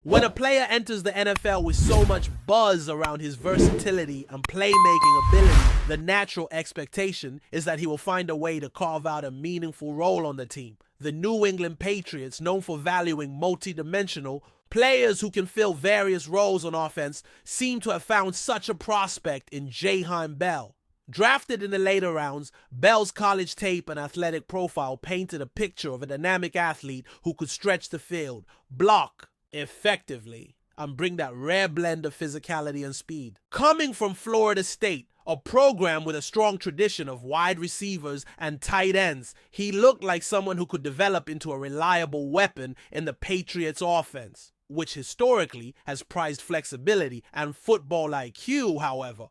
When a player enters the NFL with so much buzz around his versatility and playmaking ability, the natural expectation is that he will find a way to carve out a meaningful role on the team. The New England Patriots, known for valuing multi-dimensional players who can fill various roles on offense, seem to have found such a prospect in Jahan Bell. Drafted in the later rounds, Bell's college tape and athletic profile painted a picture of a dynamic athlete who could stretch the field, block effectively, and bring that rare blend of physicality and speed. Coming from Florida State, a program with a strong tradition of wide receivers and tight ends, he looked like someone who could develop into a reliable weapon in the Patriots offense, which historically has prized flexibility and football IQ, however.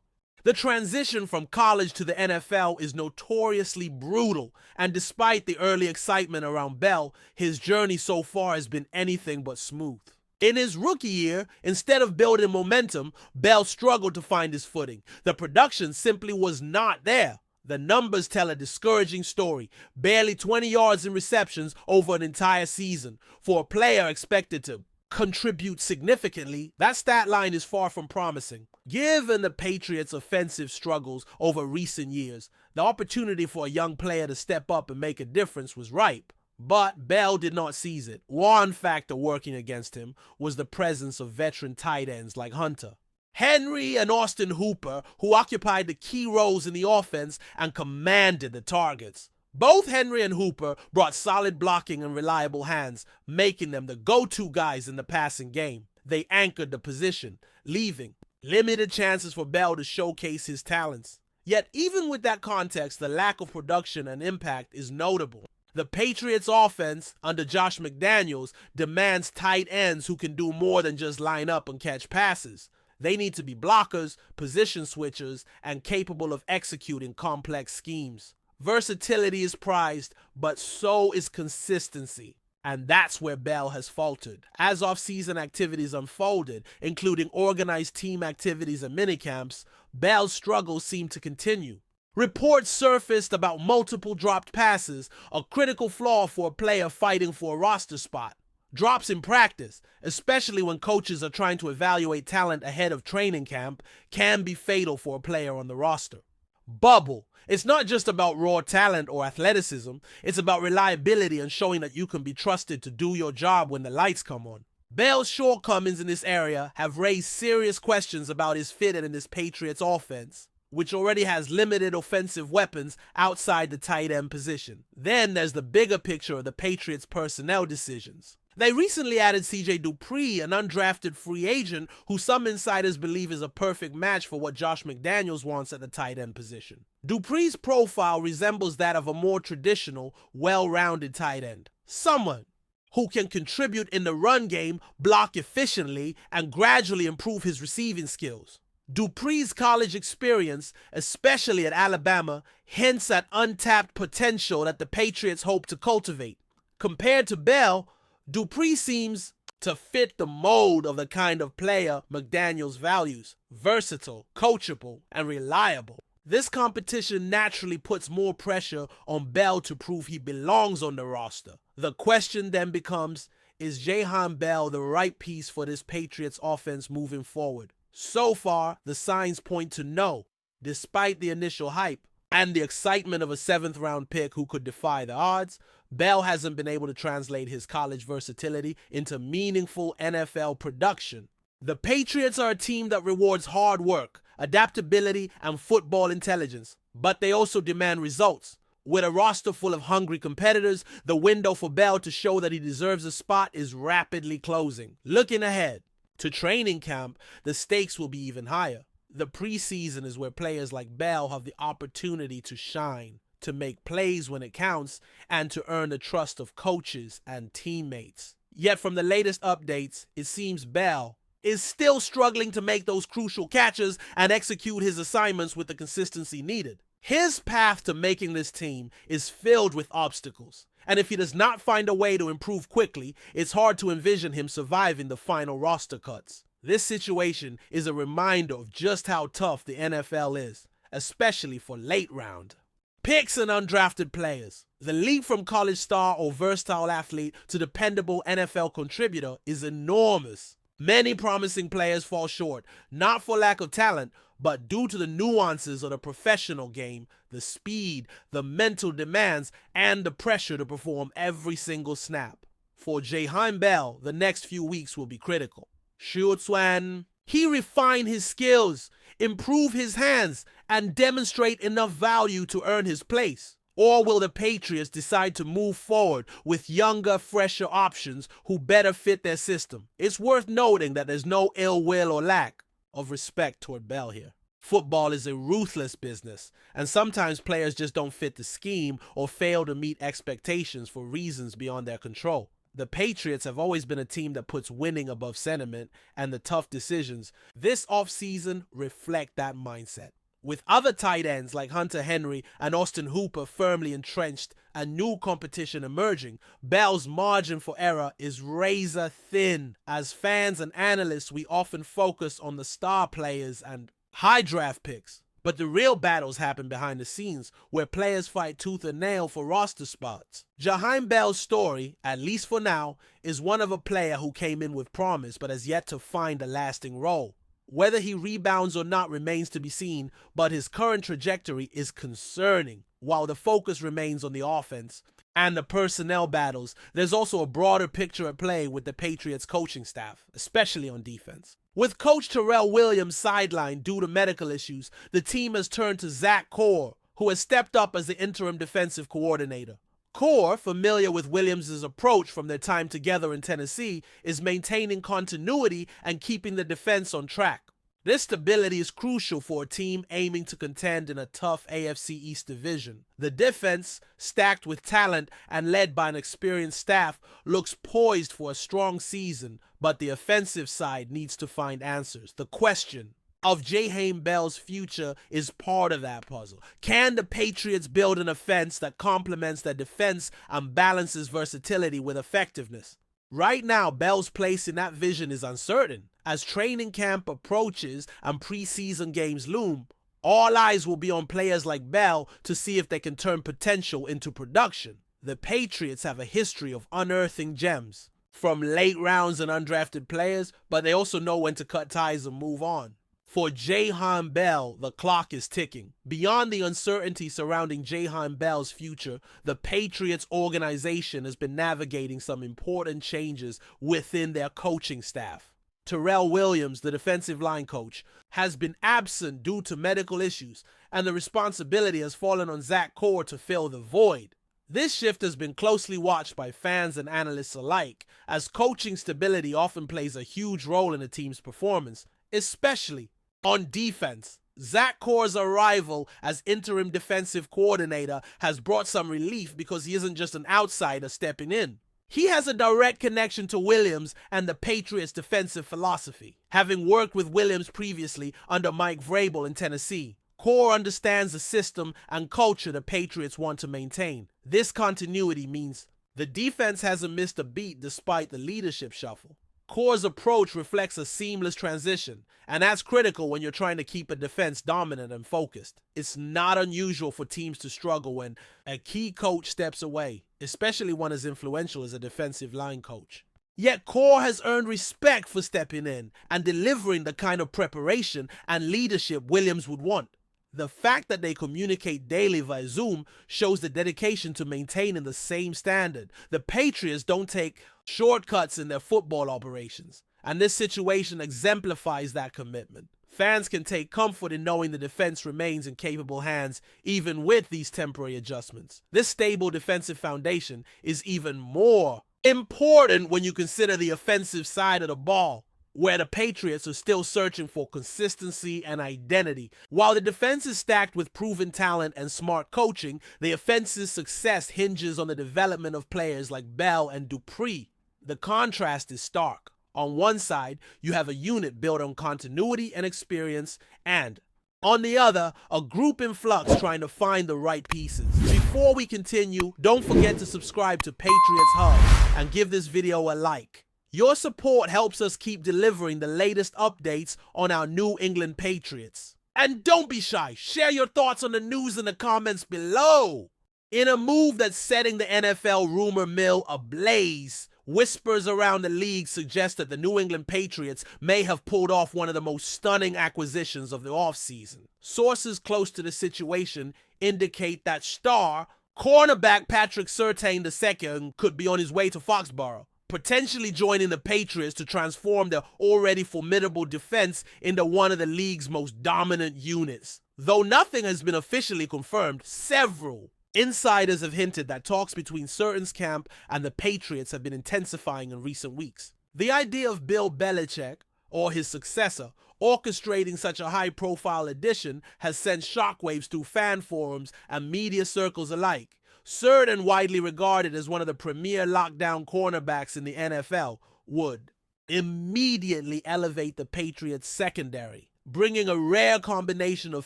The transition from college to the NFL is notoriously brutal, and despite the early excitement around Bell, his journey so far has been anything but smooth. In his rookie year, instead of building momentum, Bell struggled to find his footing. The production simply was not there. The numbers tell a discouraging story. Barely 20 yards in receptions over an entire season. For a player expected to contribute significantly, that stat line is far from promising. Given the Patriots' offensive struggles over recent years, the opportunity for a young player to step up and make a difference was ripe. But Bell did not seize it. One factor working against him was the presence of veteran tight ends like Hunter Henry and Austin Hooper, who occupied the key roles in the offense and commanded the targets. Both Henry and Hooper brought solid blocking and reliable hands, making them the go-to guys in the passing game. They anchored the position, leaving limited chances for Bell to showcase his talents. Yet even with that context, the lack of production and impact is notable. The Patriots offense under Josh McDaniels demands tight ends who can do more than just line up and catch passes. They need to be blockers, position switchers, and capable of executing complex schemes. Versatility is prized, but so is consistency. And that's where Bell has faltered. As off-season activities unfolded, including organized team activities and minicamps, Bell's struggles seemed to continue. Reports surfaced about multiple dropped passes, a critical flaw for a player fighting for a roster spot. Drops in practice, especially when coaches are trying to evaluate talent ahead of training camp, can be fatal for a player on the roster. Bubble. It's not just about raw talent or athleticism, it's about reliability and showing that you can be trusted to do your job when the lights come on. Bell's shortcomings in this area have raised serious questions about his fit in this Patriots offense, which already has limited offensive weapons outside the tight end position. Then there's the bigger picture of the Patriots' personnel decisions. They recently added C.J. Dupree, an undrafted free agent who some insiders believe is a perfect match for what Josh McDaniels wants at the tight end position. Dupree's profile resembles that of a more traditional, well-rounded tight end. Someone who can contribute in the run game, block efficiently, and gradually improve his receiving skills. Dupree's college experience, especially at Alabama, hints at untapped potential that the Patriots hope to cultivate. Compared to Bell, Dupree seems to fit the mold of the kind of player McDaniels values: versatile, coachable, and reliable. This competition naturally puts more pressure on Bell to prove he belongs on the roster. The question then becomes, is Jahan Bell the right piece for this Patriots offense moving forward? So far, the signs point to no, despite the initial hype and the excitement of a 7th-round pick who could defy the odds. Bell hasn't been able to translate his college versatility into meaningful NFL production. The Patriots are a team that rewards hard work, adaptability, and football intelligence, but they also demand results. With a roster full of hungry competitors, the window for Bell to show that he deserves a spot is rapidly closing. Looking ahead to training camp, the stakes will be even higher. The preseason is where players like Bell have the opportunity to shine, to make plays when it counts, and to earn the trust of coaches and teammates. Yet from the latest updates, it seems Bell is still struggling to make those crucial catches and execute his assignments with the consistency needed. His path to making this team is filled with obstacles, and if he does not find a way to improve quickly, it's hard to envision him surviving the final roster cuts. This situation is a reminder of just how tough the NFL is, especially for late round picks and undrafted players. The leap from college star or versatile athlete to dependable NFL contributor is enormous. Many promising players fall short, not for lack of talent, but due to the nuances of the professional game, the speed, the mental demands, and the pressure to perform every single snap. For Jaheim Bell, the next few weeks will be critical. SURTAIN, he refine his skills, improve his hands, and demonstrate enough value to earn his place? Or will the Patriots decide to move forward with younger, fresher options who better fit their system? It's worth noting that there's no ill will or lack of respect toward Bell here. Football is a ruthless business, and sometimes players just don't fit the scheme or fail to meet expectations for reasons beyond their control. The Patriots have always been a team that puts winning above sentiment, and the tough decisions this offseason reflect that mindset. With other tight ends like Hunter Henry and Austin Hooper firmly entrenched and new competition emerging, Bell's margin for error is razor thin. As fans and analysts, we often focus on the star players and high draft picks. But the real battles happen behind the scenes, where players fight tooth and nail for roster spots. Jaheim Bell's story, at least for now, is one of a player who came in with promise but has yet to find a lasting role. Whether he rebounds or not remains to be seen, but his current trajectory is concerning. While the focus remains on the offense and the personnel battles, there's also a broader picture at play with the Patriots coaching staff, especially on defense. With Coach Terrell Williams sidelined due to medical issues, the team has turned to Zach Core, who has stepped up as the interim defensive coordinator. Core, familiar with Williams' approach from their time together in Tennessee, is maintaining continuity and keeping the defense on track. This stability is crucial for a team aiming to contend in a tough AFC East division. The defense, stacked with talent and led by an experienced staff, looks poised for a strong season, but the offensive side needs to find answers. The question of Jaheim Bell's future is part of that puzzle. Can the Patriots build an offense that complements their defense and balances versatility with effectiveness? Right now, Bell's place in that vision is uncertain. As training camp approaches and preseason games loom, all eyes will be on players like Bell to see if they can turn potential into production. The Patriots have a history of unearthing gems, from late rounds and undrafted players, but they also know when to cut ties and move on. For Jaheim Bell, the clock is ticking. Beyond the uncertainty surrounding Jaheim Bell's future, the Patriots organization has been navigating some important changes within their coaching staff. Terrell Williams, the defensive line coach, has been absent due to medical issues, and the responsibility has fallen on Zach Core to fill the void. This shift has been closely watched by fans and analysts alike, as coaching stability often plays a huge role in a team's performance, especially on defense. Zach Core's arrival as interim defensive coordinator has brought some relief because he isn't just an outsider stepping in. He has a direct connection to Williams and the Patriots' defensive philosophy. Having worked with Williams previously under Mike Vrabel in Tennessee, Core understands the system and culture the Patriots want to maintain. This continuity means the defense hasn't missed a beat despite the leadership shuffle. Core's approach reflects a seamless transition, and that's critical when you're trying to keep a defense dominant and focused. It's not unusual for teams to struggle when a key coach steps away, especially one as influential as a defensive line coach. Yet Core has earned respect for stepping in and delivering the kind of preparation and leadership Williams would want. The fact that they communicate daily via Zoom shows the dedication to maintaining the same standard. The Patriots don't take shortcuts in their football operations, and this situation exemplifies that commitment. Fans can take comfort in knowing the defense remains in capable hands even with these temporary adjustments. This stable defensive foundation is even more important when you consider the offensive side of the ball, where the Patriots are still searching for consistency and identity. While the defense is stacked with proven talent and smart coaching, the offense's success hinges on the development of players like Bell and Dupree. The contrast is stark. On one side, you have a unit built on continuity and experience, and on the other, a group in flux trying to find the right pieces. Before we continue, don't forget to subscribe to Patriots Hub and give this video a like. Your support helps us keep delivering the latest updates on our New England Patriots. And don't be shy, share your thoughts on the news in the comments below. In a move that's setting the NFL rumor mill ablaze, Whispers around the league suggest that the New England Patriots may have pulled off one of the most stunning acquisitions of the offseason. Sources close to the situation indicate that star cornerback Patrick SURTAIN II could be on his way to Foxborough, potentially joining the Patriots to transform their already formidable defense into one of the league's most dominant units. Though nothing has been officially confirmed, several insiders have hinted that talks between SURTAIN's camp and the Patriots have been intensifying in recent weeks. The idea of Bill Belichick, or his successor, orchestrating such a high-profile addition has sent shockwaves through fan forums and media circles alike. SURTAIN, widely regarded as one of the premier lockdown cornerbacks in the NFL, would immediately elevate the Patriots' secondary, bringing a rare combination of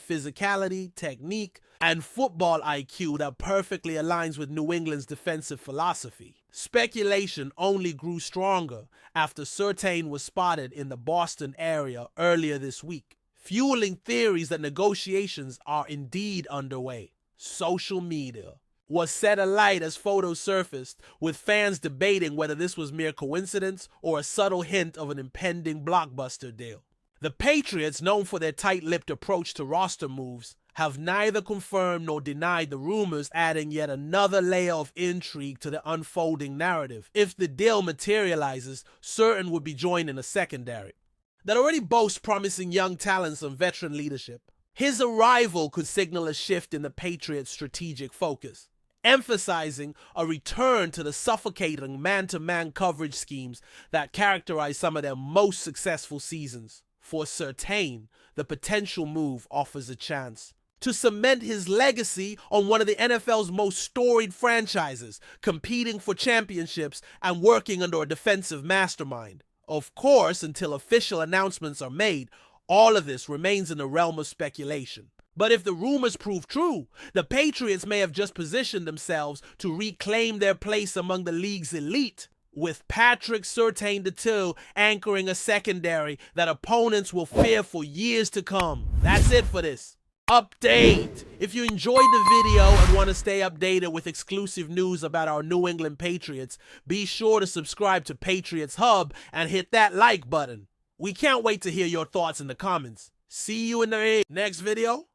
physicality, technique, and football IQ that perfectly aligns with New England's defensive philosophy. Speculation only grew stronger after SURTAIN was spotted in the Boston area earlier this week, fueling theories that negotiations are indeed underway. Social media was set alight as photos surfaced, with fans debating whether this was mere coincidence or a subtle hint of an impending blockbuster deal. The Patriots, known for their tight-lipped approach to roster moves, have neither confirmed nor denied the rumors, adding yet another layer of intrigue to the unfolding narrative. If the deal materializes, SURTAIN would be joined in a secondary that already boasts promising young talents and veteran leadership. His arrival could signal a shift in the Patriots' strategic focus, emphasizing a return to the suffocating man-to-man coverage schemes that characterized some of their most successful seasons. For SURTAIN, the potential move offers a chance to cement his legacy on one of the NFL's most storied franchises, competing for championships and working under a defensive mastermind. Of course, until official announcements are made, all of this remains in the realm of speculation. But if the rumors prove true, the Patriots may have just positioned themselves to reclaim their place among the league's elite, with Patrick SURTAIN II anchoring a secondary that opponents will fear for years to come. That's it for this update. If you enjoyed the video and want to stay updated with exclusive news about our New England Patriots, be sure to subscribe to Patriots Hub and hit that like button. We can't wait to hear your thoughts in the comments. See you in the next video.